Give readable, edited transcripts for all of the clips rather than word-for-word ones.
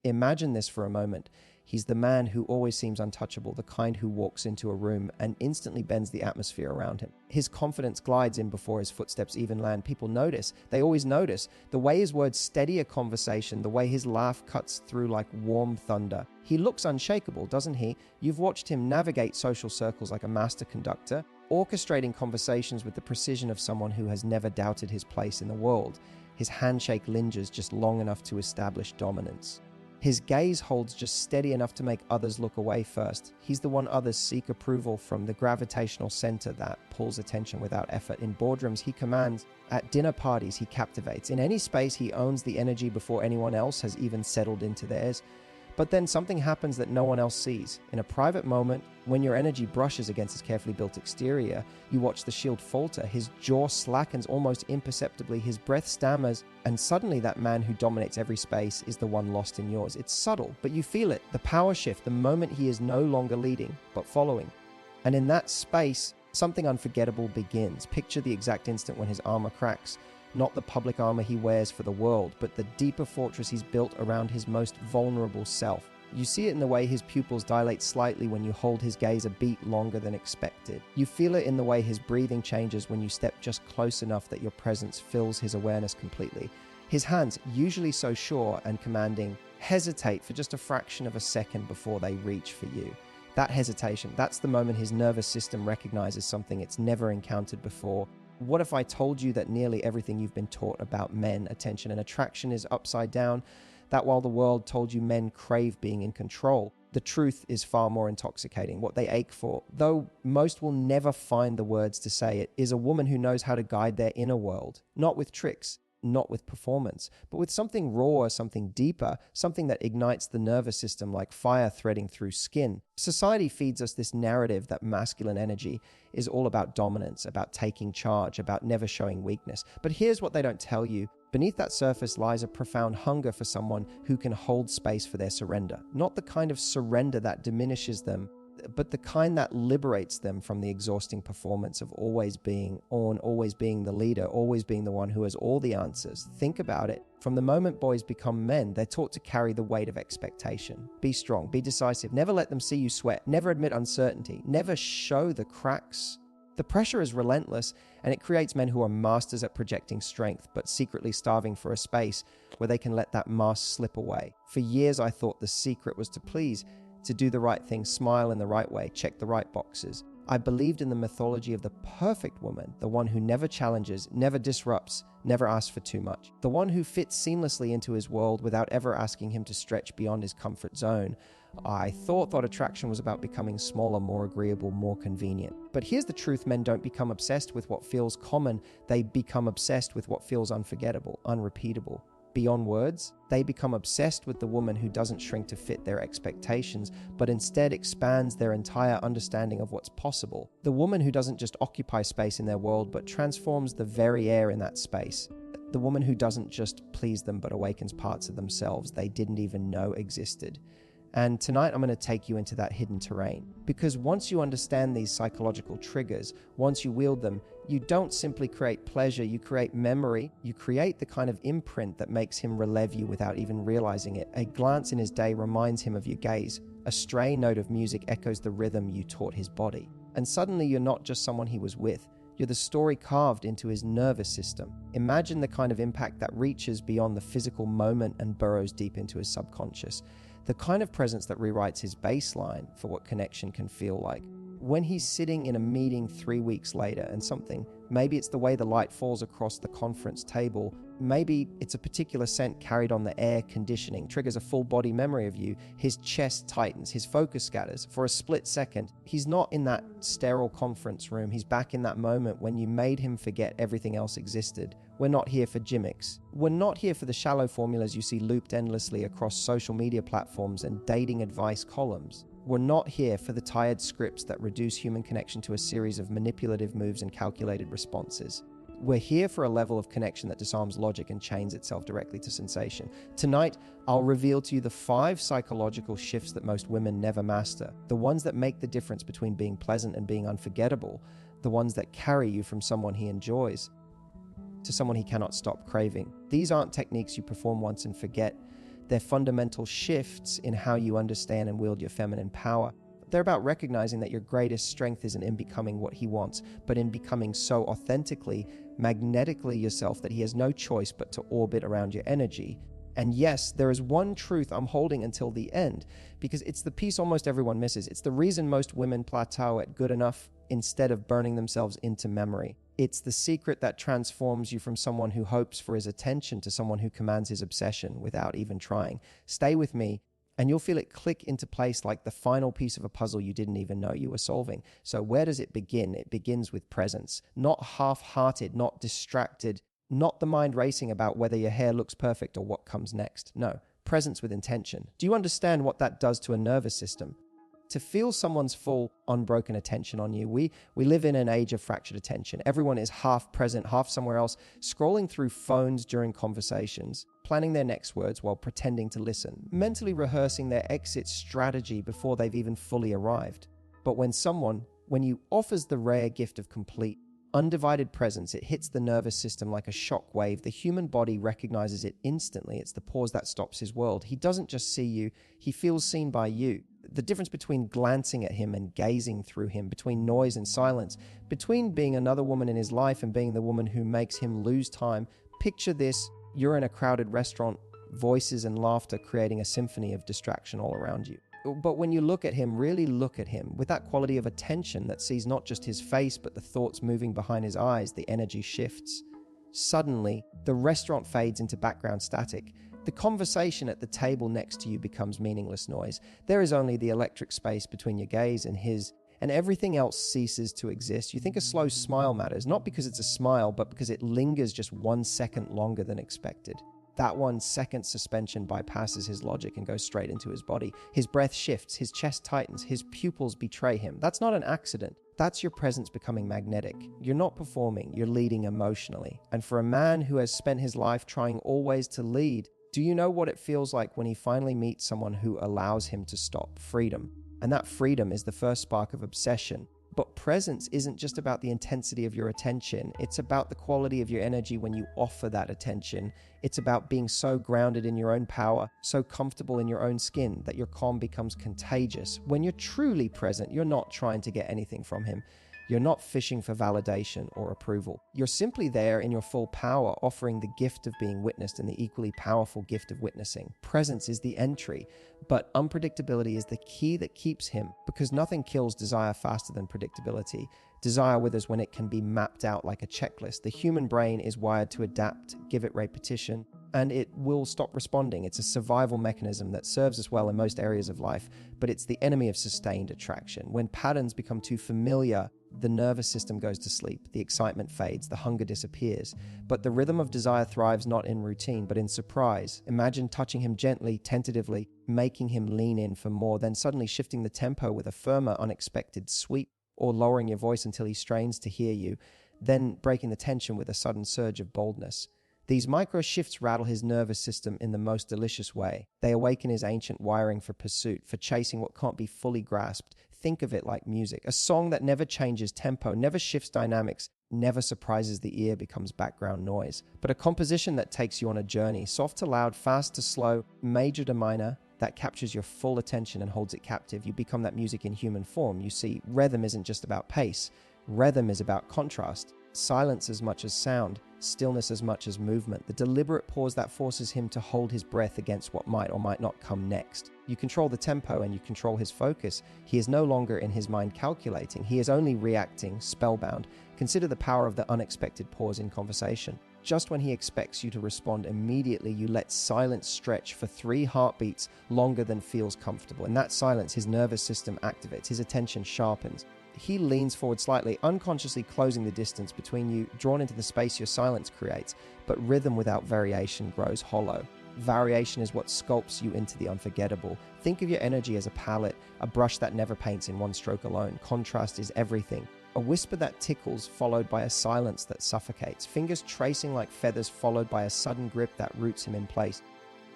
Imagine this for a moment. He's the man who always seems untouchable, the kind who walks into a room and instantly bends the atmosphere around him. His confidence glides in before his footsteps even land. People notice. They always notice. The way his words steady a conversation, the way his laugh cuts through like warm thunder. He looks unshakable, doesn't he? You've watched him navigate social circles like a master conductor, orchestrating conversations with the precision of someone who has never doubted his place in the world. His handshake lingers just long enough to establish dominance. His gaze holds just steady enough to make others look away first. He's the one others seek approval from, the gravitational center that pulls attention without effort. In boardrooms, he commands. At dinner parties, he captivates. In any space, he owns the energy before anyone else has even settled into theirs. But then something happens that no one else sees. In a private moment, when your energy brushes against his carefully built exterior, you watch the shield falter, his jaw slackens almost imperceptibly, his breath stammers, and suddenly that man who dominates every space is the one lost in yours. It's subtle, but you feel it, the power shift, the moment he is no longer leading, but following. And in that space, something unforgettable begins. Picture the exact instant when his armor cracks. Not the public armor he wears for the world, but the deeper fortress he's built around his most vulnerable self. You see it in the way his pupils dilate slightly when you hold his gaze a beat longer than expected. You feel it in the way his breathing changes when you step just close enough that your presence fills his awareness completely. His hands, usually so sure and commanding, hesitate for just a fraction of a second before they reach for you. That hesitation, that's the moment his nervous system recognizes something it's never encountered before. What if I told you that nearly everything you've been taught about men, attention, and attraction is upside down? That while the world told you men crave being in control, the truth is far more intoxicating. What they ache for, though most will never find the words to say it, is a woman who knows how to guide their inner world, not with tricks, not with performance, but with something raw, something deeper, something that ignites the nervous system like fire threading through skin. Society feeds us this narrative that masculine energy is all about dominance, about taking charge, about never showing weakness. But here's what they don't tell you. Beneath that surface lies a profound hunger for someone who can hold space for their surrender. Not the kind of surrender that diminishes them, but the kind that liberates them from the exhausting performance of always being on, always being the leader, always being the one who has all the answers. Think about it. From the moment boys become men, they're taught to carry the weight of expectation. Be strong, be decisive, never let them see you sweat, never admit uncertainty, never show the cracks. The pressure is relentless, and it creates men who are masters at projecting strength, but secretly starving for a space where they can let that mask slip away. For years, I thought the secret was to please, to do the right thing, smile in the right way, check the right boxes. I believed in the mythology of the perfect woman, the one who never challenges, never disrupts, never asks for too much, the one who fits seamlessly into his world without ever asking him to stretch beyond his comfort zone. I thought that attraction was about becoming smaller, more agreeable, more convenient. But here's the truth: men don't become obsessed with what feels common, they become obsessed with what feels unforgettable, unrepeatable. Beyond words, they become obsessed with the woman who doesn't shrink to fit their expectations, but instead expands their entire understanding of what's possible. The woman who doesn't just occupy space in their world, but transforms the very air in that space. The woman who doesn't just please them, but awakens parts of themselves they didn't even know existed. And tonight I'm going to take you into that hidden terrain. Because once you understand these psychological triggers, once you wield them, you don't simply create pleasure, you create memory, you create the kind of imprint that makes him relive you without even realizing it. A glance in his day reminds him of your gaze. A stray note of music echoes the rhythm you taught his body. And suddenly you're not just someone he was with, you're the story carved into his nervous system. Imagine the kind of impact that reaches beyond the physical moment and burrows deep into his subconscious. The kind of presence that rewrites his baseline for what connection can feel like. When he's sitting in a meeting 3 weeks later and maybe it's the way the light falls across the conference table, maybe it's a particular scent carried on the air conditioning, triggers a full body memory of you, his chest tightens, his focus scatters. For a split second, he's not in that sterile conference room, he's back in that moment when you made him forget everything else existed. We're not here for gimmicks. We're not here for the shallow formulas you see looped endlessly across social media platforms and dating advice columns. We're not here for the tired scripts that reduce human connection to a series of manipulative moves and calculated responses. We're here for a level of connection that disarms logic and chains itself directly to sensation. Tonight, I'll reveal to you the 5 psychological shifts that most women never master, the ones that make the difference between being pleasant and being unforgettable, the ones that carry you from someone he enjoys to someone he cannot stop craving. These aren't techniques you perform once and forget. They're fundamental shifts in how you understand and wield your feminine power. They're about recognizing that your greatest strength isn't in becoming what he wants, but in becoming so authentically, magnetically yourself that he has no choice but to orbit around your energy. And yes, there is one truth I'm holding until the end, because it's the piece almost everyone misses. It's the reason most women plateau at good enough instead of burning themselves into memory. It's the secret that transforms you from someone who hopes for his attention to someone who commands his obsession without even trying. Stay with me, and you'll feel it click into place like the final piece of a puzzle you didn't even know you were solving. So where does it begin? It begins with presence. Not half-hearted, not distracted, not the mind racing about whether your hair looks perfect or what comes next. No, presence with intention. Do you understand what that does to a nervous system? To feel someone's full, unbroken attention on you. We live in an age of fractured attention. Everyone is half present, half somewhere else, scrolling through phones during conversations, planning their next words while pretending to listen, mentally rehearsing their exit strategy before they've even fully arrived. But when you offers the rare gift of complete, undivided presence, it hits the nervous system like a shock wave. The human body recognizes it instantly. It's the pause that stops his world. He doesn't just see you, he feels seen by you. The difference between glancing at him and gazing through him, between noise and silence, between being another woman in his life and being the woman who makes him lose time. Picture this, you're in a crowded restaurant, voices and laughter creating a symphony of distraction all around you. But when you look at him, really look at him with that quality of attention that sees not just his face, but the thoughts moving behind his eyes, the energy shifts. Suddenly, the restaurant fades into background static. The conversation at the table next to you becomes meaningless noise. There is only the electric space between your gaze and his, and everything else ceases to exist. You think a slow smile matters, not because it's a smile, but because it lingers just 1 second longer than expected. That 1 second suspension bypasses his logic and goes straight into his body. His breath shifts, his chest tightens, his pupils betray him. That's not an accident. That's your presence becoming magnetic. You're not performing, you're leading emotionally. And for a man who has spent his life trying always to lead, do you know what it feels like when he finally meets someone who allows him to stop? Freedom. And that freedom is the first spark of obsession. But presence isn't just about the intensity of your attention. It's about the quality of your energy when you offer that attention. It's about being so grounded in your own power, so comfortable in your own skin that your calm becomes contagious. When you're truly present, you're not trying to get anything from him. You're not fishing for validation or approval. You're simply there in your full power, offering the gift of being witnessed and the equally powerful gift of witnessing. Presence is the entry, but unpredictability is the key that keeps him, because nothing kills desire faster than predictability. Desire withers when it can be mapped out like a checklist. The human brain is wired to adapt, give it repetition, and it will stop responding. It's a survival mechanism that serves us well in most areas of life, but it's the enemy of sustained attraction. When patterns become too familiar, the nervous system goes to sleep, the excitement fades, the hunger disappears. But the rhythm of desire thrives not in routine, but in surprise. Imagine touching him gently, tentatively, making him lean in for more, then suddenly shifting the tempo with a firmer, unexpected sweep, or lowering your voice until he strains to hear you, then breaking the tension with a sudden surge of boldness. These micro shifts rattle his nervous system in the most delicious way. They awaken his ancient wiring for pursuit, for chasing what can't be fully grasped. Think of it like music. A song that never changes tempo, never shifts dynamics, never surprises the ear, becomes background noise. But a composition that takes you on a journey, soft to loud, fast to slow, major to minor, that captures your full attention and holds it captive. You become that music in human form. You see, rhythm isn't just about pace. Rhythm is about contrast. Silence as much as sound, stillness as much as movement, the deliberate pause that forces him to hold his breath against what might or might not come next. You control the tempo and you control his focus. He is no longer in his mind calculating. He is only reacting, spellbound. Consider the power of the unexpected pause in conversation. Just when he expects you to respond immediately, you let silence stretch for 3 heartbeats longer than feels comfortable. In that silence, his nervous system activates, his attention sharpens. He leans forward slightly, unconsciously closing the distance between you, drawn into the space your silence creates. But rhythm without variation grows hollow. Variation is what sculpts you into the unforgettable. Think of your energy as a palette, a brush that never paints in one stroke alone. Contrast is everything. A whisper that tickles, followed by a silence that suffocates. Fingers tracing like feathers, followed by a sudden grip that roots him in place.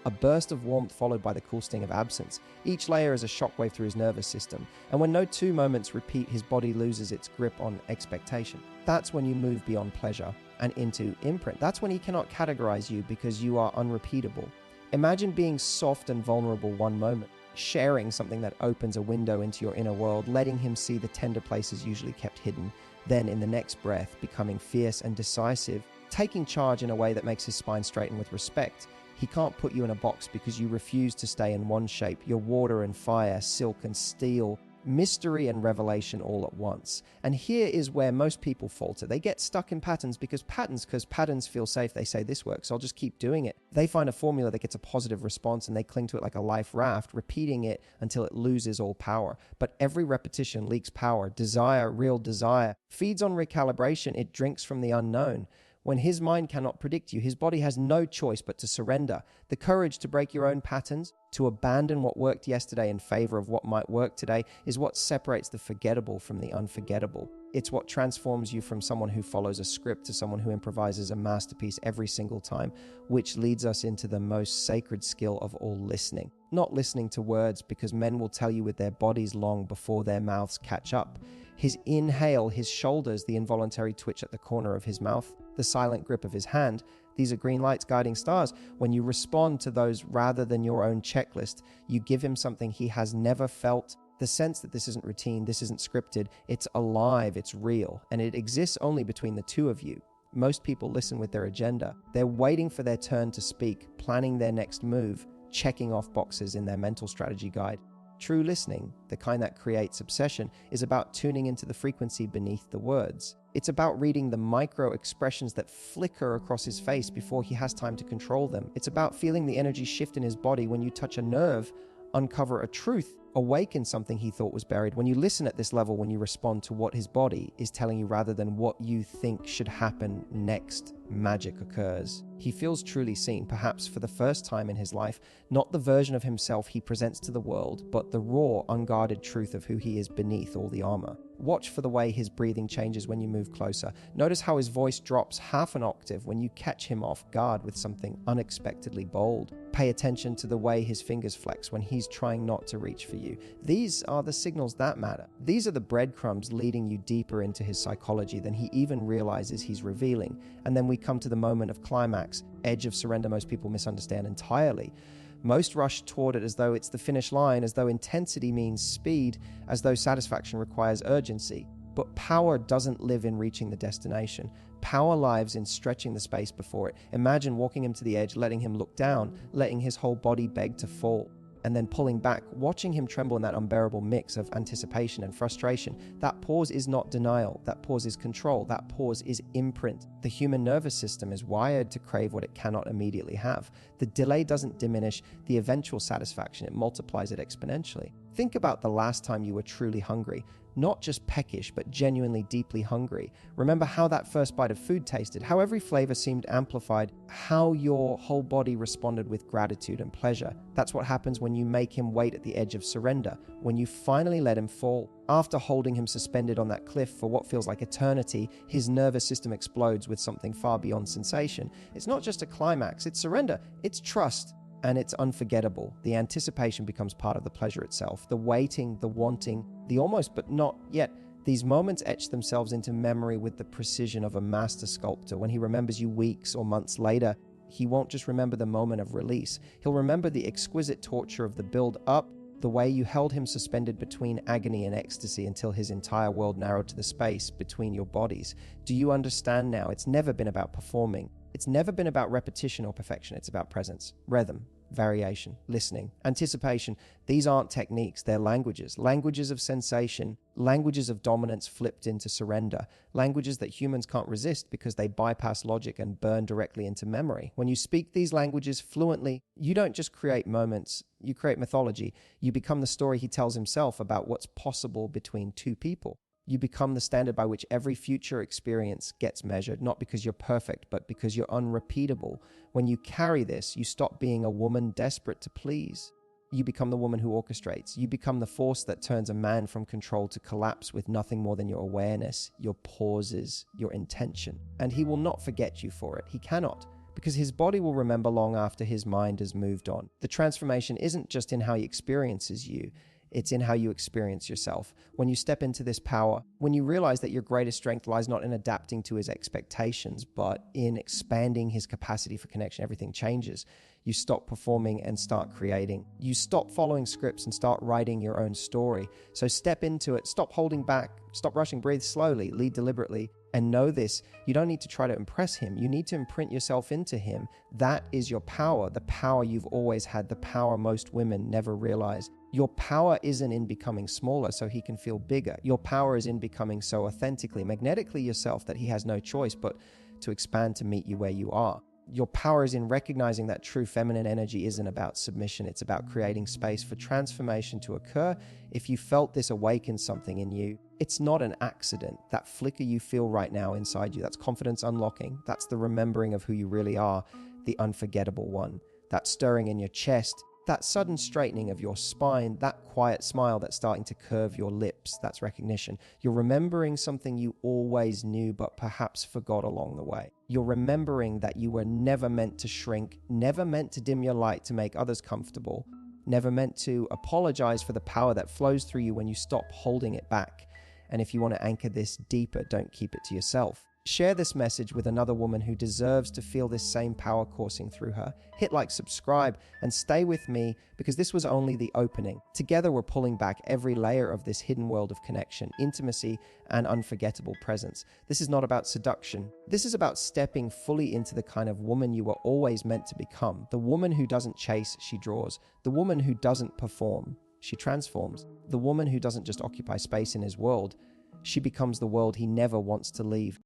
A burst of warmth followed by the cool sting of absence. Each layer is a shockwave through his nervous system, and when no 2 moments repeat, his body loses its grip on expectation. That's when you move beyond pleasure and into imprint. That's when he cannot categorize you because you are unrepeatable. Imagine being soft and vulnerable one moment, sharing something that opens a window into your inner world, letting him see the tender places usually kept hidden, then in the next breath becoming fierce and decisive, taking charge in a way that makes his spine straighten with respect. He can't put you in a box because you refuse to stay in one shape. You're water and fire, silk and steel, mystery and revelation all at once. And here is where most people falter. They get stuck in patterns because patterns feel safe. They say, this works, so I'll just keep doing it. They find a formula that gets a positive response and they cling to it like a life raft, repeating it until it loses all power. But every repetition leaks power. Desire, real desire, feeds on recalibration. It drinks from the unknown. When his mind cannot predict you, his body has no choice but to surrender. The courage to break your own patterns, to abandon what worked yesterday in favor of what might work today, is what separates the forgettable from the unforgettable. It's what transforms you from someone who follows a script to someone who improvises a masterpiece every single time, which leads us into the most sacred skill of all, listening. Not listening to words, because men will tell you with their bodies long before their mouths catch up. His inhale, his shoulders, the involuntary twitch at the corner of his mouth, the silent grip of his hand, these are green lights guiding stars. When you respond to those rather than your own checklist, you give him something he has never felt. The sense that this isn't routine, this isn't scripted, it's alive, it's real, and it exists only between the two of you. Most people listen with their agenda. They're waiting for their turn to speak, planning their next move, checking off boxes in their mental strategy guide. True listening, the kind that creates obsession, is about tuning into the frequency beneath the words. It's about reading the micro expressions that flicker across his face before he has time to control them. It's about feeling the energy shift in his body when you touch a nerve, uncover a truth, awaken something he thought was buried. When you listen at this level, when you respond to what his body is telling you rather than what you think should happen next, magic occurs. He feels truly seen, perhaps for the first time in his life, not the version of himself he presents to the world, but the raw, unguarded truth of who he is beneath all the armor. Watch for the way his breathing changes when you move closer. Notice how his voice drops half an octave when you catch him off guard with something unexpectedly bold. Pay attention to the way his fingers flex when he's trying not to reach for you. These are the signals that matter. These are the breadcrumbs leading you deeper into his psychology than he even realizes he's revealing. And then we come to the moment of climax, edge of surrender most people misunderstand entirely. Most rush toward it as though it's the finish line, as though intensity means speed, as though satisfaction requires urgency. But power doesn't live in reaching the destination. Power lives in stretching the space before it. Imagine walking him to the edge, letting him look down, letting his whole body beg to fall, and then pulling back, watching him tremble in that unbearable mix of anticipation and frustration. That pause is not denial. That pause is control. That pause is imprint. The human nervous system is wired to crave what it cannot immediately have. The delay doesn't diminish the eventual satisfaction. It multiplies it exponentially. Think about the last time you were truly hungry. Not just peckish, but genuinely deeply hungry. Remember how that first bite of food tasted, how every flavor seemed amplified, how your whole body responded with gratitude and pleasure. That's what happens when you make him wait at the edge of surrender, when you finally let him fall. After holding him suspended on that cliff for what feels like eternity, his nervous system explodes with something far beyond sensation. It's not just a climax, it's surrender, it's trust. And it's unforgettable. The anticipation becomes part of the pleasure itself. The waiting, the wanting, the almost but not yet. These moments etch themselves into memory with the precision of a master sculptor. When he remembers you weeks or months later, he won't just remember the moment of release. He'll remember the exquisite torture of the build-up, the way you held him suspended between agony and ecstasy until his entire world narrowed to the space between your bodies. Do you understand now? It's never been about performing. It's never been about repetition or perfection. It's about presence, rhythm, variation, listening, anticipation. These aren't techniques, they're languages. Languages of sensation, languages of dominance flipped into surrender, languages that humans can't resist because they bypass logic and burn directly into memory. When you speak these languages fluently, you don't just create moments, you create mythology. You become the story he tells himself about what's possible between two people. You become the standard by which every future experience gets measured, not because you're perfect, but because you're unrepeatable. When you carry this, you stop being a woman desperate to please. You become the woman who orchestrates. You become the force that turns a man from control to collapse with nothing more than your awareness, your pauses, your intention. And he will not forget you for it. He cannot, because his body will remember long after his mind has moved on. The transformation isn't just in how he experiences you. It's in how you experience yourself. When you step into this power, when you realize that your greatest strength lies not in adapting to his expectations, but in expanding his capacity for connection, everything changes. You stop performing and start creating. You stop following scripts and start writing your own story. So step into it, stop holding back, stop rushing, breathe slowly, lead deliberately, and know this: you don't need to try to impress him. You need to imprint yourself into him. That is your power, the power you've always had, the power most women never realize. Your power isn't in becoming smaller so he can feel bigger. Your power is in becoming so authentically, magnetically yourself that he has no choice but to expand to meet you where you are. Your power is in recognizing that true feminine energy isn't about submission. It's about creating space for transformation to occur. If you felt this awaken something in you, it's not an accident. That flicker you feel right now inside you, that's confidence unlocking. That's the remembering of who you really are, the unforgettable one. That stirring in your chest, that sudden straightening of your spine, that quiet smile that's starting to curve your lips, that's recognition. You're remembering something you always knew but perhaps forgot along the way. You're remembering that you were never meant to shrink, never meant to dim your light to make others comfortable, never meant to apologize for the power that flows through you when you stop holding it back. And if you want to anchor this deeper, don't keep it to yourself. Share this message with another woman who deserves to feel this same power coursing through her. Hit like, subscribe, and stay with me, because this was only the opening. Together, we're pulling back every layer of this hidden world of connection, intimacy, and unforgettable presence. This is not about seduction. This is about stepping fully into the kind of woman you were always meant to become. The woman who doesn't chase, she draws. The woman who doesn't perform, she transforms. The woman who doesn't just occupy space in his world, she becomes the world he never wants to leave.